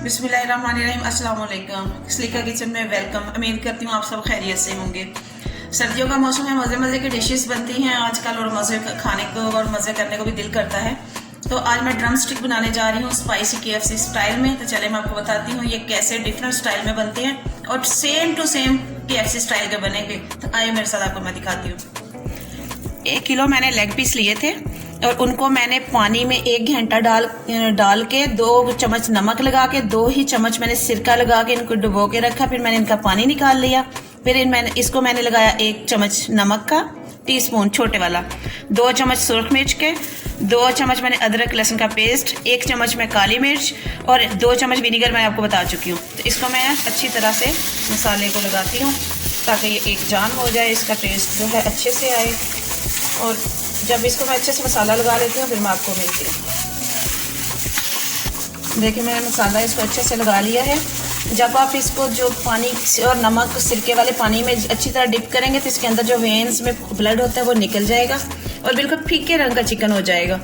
बिस्मिल्लाहिर्रहमानिर्रहीम, अस्सलाम वालेकुम। स्लीका किचन में वेलकम। उम्मीद करती हूँ आप सब खैरियत से होंगे। सर्दियों का मौसम है, मज़े मज़े की डिशेस बनती हैं आजकल और मज़े खाने को और मज़े करने को भी दिल करता है। तो आज मैं ड्रम स्टिक बनाने जा रही हूँ स्पाइसी KFC स्टाइल में। तो चले मैं आपको बताती हूँ ये कैसे डिफरेंट स्टाइल में बनते हैं और same to same KFC style के बनेंगे। तो आइए मेरे साथ आपको मैं दिखाती हूँ। 1 किलो मैंने लेग पीस लिए थे और उनको मैंने पानी में 1 घंटा डाल के 2 चम्मच नमक लगा के 2 ही चम्मच मैंने सिरका लगा के इनको डुबो के रखा। फिर मैंने इनका पानी निकाल लिया। फिर इसको मैंने लगाया 1 चम्मच नमक का टीस्पून छोटे वाला, 2 चम्मच सुरख मिर्च के, 2 चम्मच मैंने अदरक लहसुन का पेस्ट, 1 चम्मच में काली मिर्च और 2 चम्मच विनीगर मैं आपको बता चुकी हूँ। तो इसको मैं अच्छी तरह से मसाले को लगाती हूँ ताकि ये एक जान हो जाए, इसका टेस्ट जो है अच्छे से आए। और जब इसको मैं अच्छे से मसाला लगा लेती हूँ फिर मैं आपको मिलती हूँ। देखिए मैंने मसाला इसको अच्छे से लगा लिया है। जब आप इसको जो पानी और नमक सिरके वाले पानी में अच्छी तरह डिप करेंगे तो इसके अंदर जो वेन्स में ब्लड होता है वो निकल जाएगा और बिल्कुल फीके रंग का चिकन हो जाएगा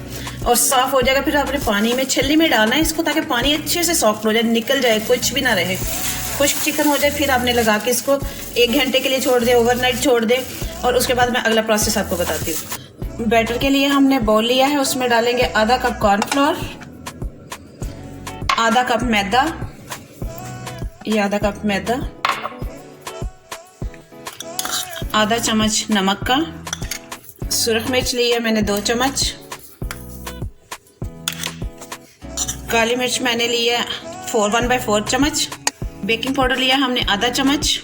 और साफ़ हो जाएगा। फिर आपने पानी में छल्ली में डालना है इसको ताकि पानी अच्छे से सॉफ्ट हो जाए, निकल जाए, कुछ भी ना रहे, खुश्क चिकन हो जाए। फिर आपने लगा के इसको 1 घंटे के लिए छोड़ दें, ओवरनाइट छोड़ दें। और उसके बाद मैं अगला प्रोसेस आपको बताती हूँ। बैटर के लिए हमने बाउल लिया है, उसमें डालेंगे आधा कप कॉर्नफ्लोर, आधा कप मैदा, ये आधा कप मैदा, आधा चम्मच नमक का, सुरख मिर्च ली है मैंने 2 चम्मच, काली मिर्च मैंने ली है 1/4 चम्मच, बेकिंग पाउडर लिया हमने आधा चम्मच,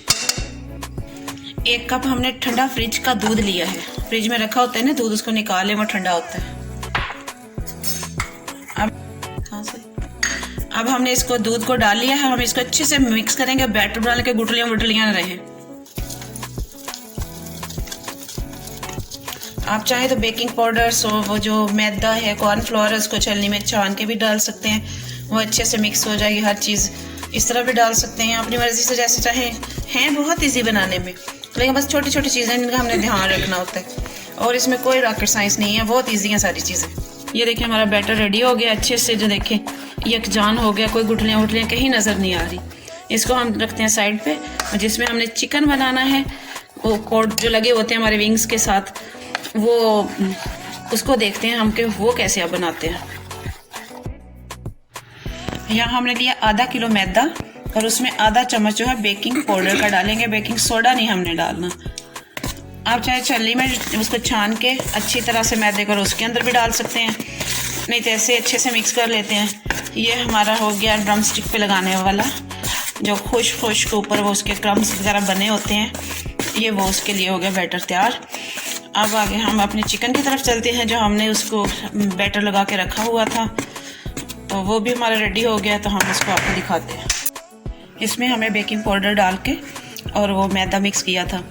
1 कप हमने ठंडा फ्रिज का दूध लिया है। फ्रिज में रखा होता है ना दूध, उसको निकाले वो ठंडा होता है। अब हमने इसको दूध को डाल लिया है। हम इसको अच्छे से मिक्स करेंगे, बैटर बना के गुठलियां वुटलियां ना रहे। आप चाहे तो बेकिंग पाउडर वो जो मैदा है कॉर्नफ्लोर है उसको छलनी में छान के भी डाल सकते हैं, वो अच्छे से मिक्स हो जाएगी। हर चीज़ इस तरह भी डाल सकते हैं, अपनी मर्जी से जैसे चाहें। हैं बहुत ईजी बनाने में, लेकिन बस छोटी छोटी चीज़ें इनका हमने ध्यान रखना होता है और इसमें कोई रॉकेट साइंस नहीं है, बहुत ईजी हैं सारी चीज़ें। ये देखिए हमारा बैटर रेडी हो गया अच्छे से, जो देखें यकजान हो गया, कोई गुठलियाँ वुटलियाँ कहीं नज़र नहीं आ रही। इसको हम रखते हैं साइड पे। जिसमें हमने चिकन बनाना है, वो कोड जो लगे होते हैं हमारे विंग्स के साथ, वो उसको देखते हैं हम कि वो कैसे आप बनाते हैं। यहाँ हमने लिया आधा किलो मैदा और उसमें आधा चम्मच जो है बेकिंग पाउडर का डालेंगे, बेकिंग सोडा नहीं हमने डालना। आप चाहे छल्ली में उसको छान के अच्छी तरह से मैदे को उसके अंदर भी डाल सकते हैं, नहीं तो ऐसे अच्छे से मिक्स कर लेते हैं। ये हमारा हो गया ड्रम स्टिक पे लगाने वाला, जो खुश के ऊपर वो उसके क्रम्स वगैरह बने होते हैं, ये वो उसके लिए हो गया बैटर तैयार। अब आगे हम अपने चिकन की तरफ चलते हैं, जो हमने उसको बैटर लगा के रखा हुआ था, तो वो भी हमारा रेडी हो गया। तो हम उसको आपको दिखाते हैं। इसमें हमें बेकिंग पाउडर डाल के और वो मैदा मिक्स किया था।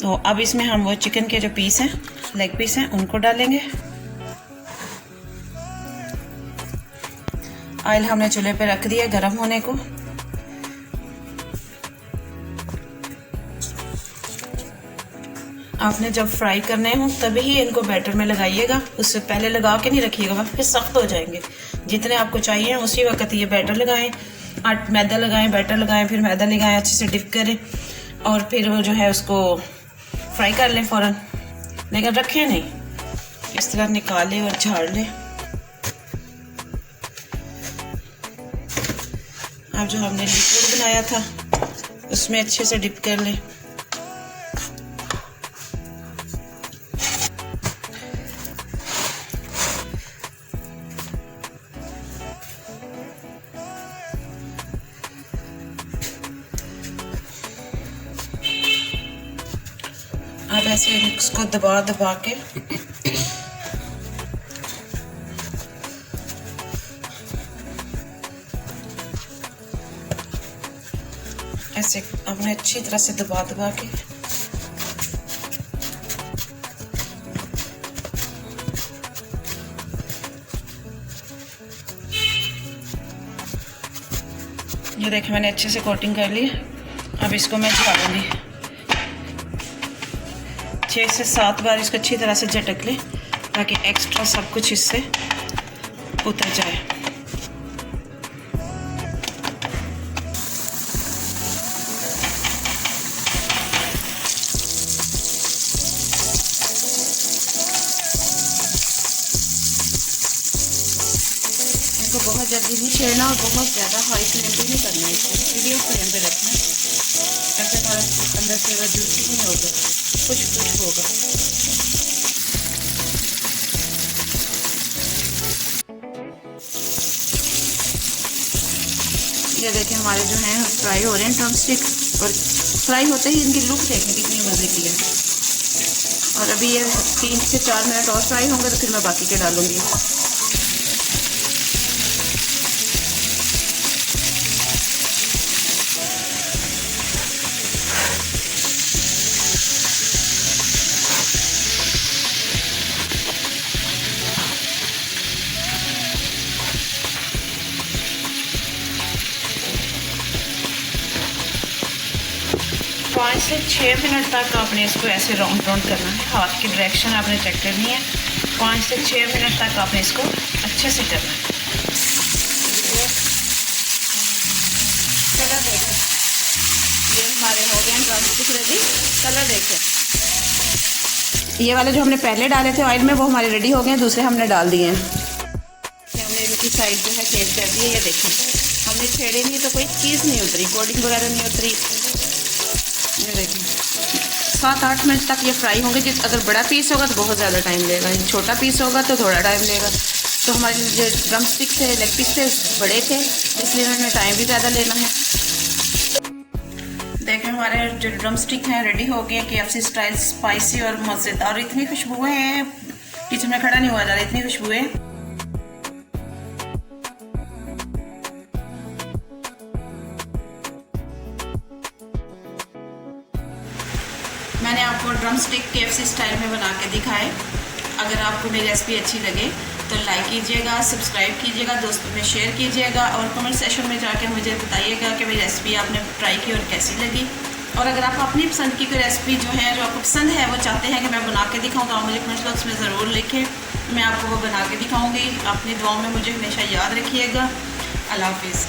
तो अब इसमें हम वो चिकन के जो पीस हैं, लेग पीस हैं, उनको डालेंगे। ऑयल हमने चूल्हे पे रख दिया गर्म होने को। आपने जब फ्राई करने हो तभी ही इनको बैटर में लगाइएगा, उससे पहले लगा के नहीं रखिएगा, फिर सख्त हो जाएंगे। जितने आपको चाहिए उसी वक्त ये बैटर लगाएं, मैदा लगाएं, बैटर लगाएं, फिर मैदा लगाएं, अच्छे से डिप करें और फिर वो जो है उसको फ्राई कर लें फ़ौरन, लेकिन रखें नहीं, इस तरह निकालें और झाड़ लें। अब जो हमने लिक्विड बनाया था उसमें अच्छे से डिप कर लें। अब ऐसे इसको दबा के ऐसे हमने अच्छी तरह से दबा के ये देखिए मैंने अच्छे से कोटिंग कर ली। अब इसको मैं झाड़ूंगी, 6 से 7 बार इसको अच्छी तरह से झटक लें ताकि एक्स्ट्रा सब कुछ इससे उतर जाए। जल्दी नहीं छेड़ना और बहुत ज़्यादा हाई फ्लेम पे नहीं करना है, इसको मीडियम फ्लेम पे रखना है। ऐसे हमारा अंदर से अगर जूसी नहीं होगा, कुछ होगा। ये देखें हमारे जो हैं फ्राई हो रहे हैं ड्रम स्टिक, और फ्राई होते ही इनकी लुक देखें कितनी मज़े की है। और अभी ये 3 से 4 मिनट और फ्राई होंगे तो फिर मैं बाकी के डालूँगी। पाँच से 6 मिनट तक आपने इसको ऐसे राउंड करना है। हाथ की डायरेक्शन आपने चेक करनी है। 5 से 6 मिनट तक आपने इसको अच्छे से करना है। कलर देखें, ये हमारे हो गए ड्रमस्टिक रेडी। कलर देखें, ये वाले जो हमने पहले डाले थे ऑयल में वो हमारे रेडी हो गए हैं, दूसरे हमने डाल दिए हैं। हमने इनकी साइड जो है चेंज कर दी है। ये देखें हमने छेड़े नहीं तो कोई चीज़ नहीं उतरी, कोटिंग वगैरह नहीं उतरी। ये देखिए 7-8 मिनट तक ये फ्राई होंगे। जिस अगर बड़ा पीस होगा तो बहुत ज़्यादा टाइम लेगा, छोटा पीस होगा तो थोड़ा टाइम लेगा। तो हमारे जो ड्रम स्टिक थे, लेग पीस थे, बड़े थे, इसलिए उन्होंने टाइम भी ज़्यादा लेना है। देखें हमारे जो ड्रम स्टिक हैं रेडी हो गए, KFC स्टाइल स्पाइसी और मज़ेदार। इतनी खुशबू है, किचन में खड़ा नहीं हुआ जा रहा, इतनी खुशबू है। मैंने आपको ड्रम स्टिक KFC स्टाइल में बना के दिखाए। अगर आपको मेरी रेसिपी अच्छी लगे तो लाइक कीजिएगा, सब्सक्राइब कीजिएगा, दोस्तों में शेयर कीजिएगा और कमेंट सेक्शन में जाकर मुझे बताइएगा कि मेरी रेसिपी आपने ट्राई की और कैसी लगी। और अगर आप अपनी पसंद की कोई रेसिपी जो है, जो आपको पसंद है, वो चाहते हैं कि मैं बना के दिखाऊँ, तो आप मुझे कमेंट बॉक्स में ज़रूर लिखें, मैं आपको वो बना के दिखाऊँगी। अपनी दुआओं में मुझे हमेशा याद रखिएगा। अल्लाह हाफिज़।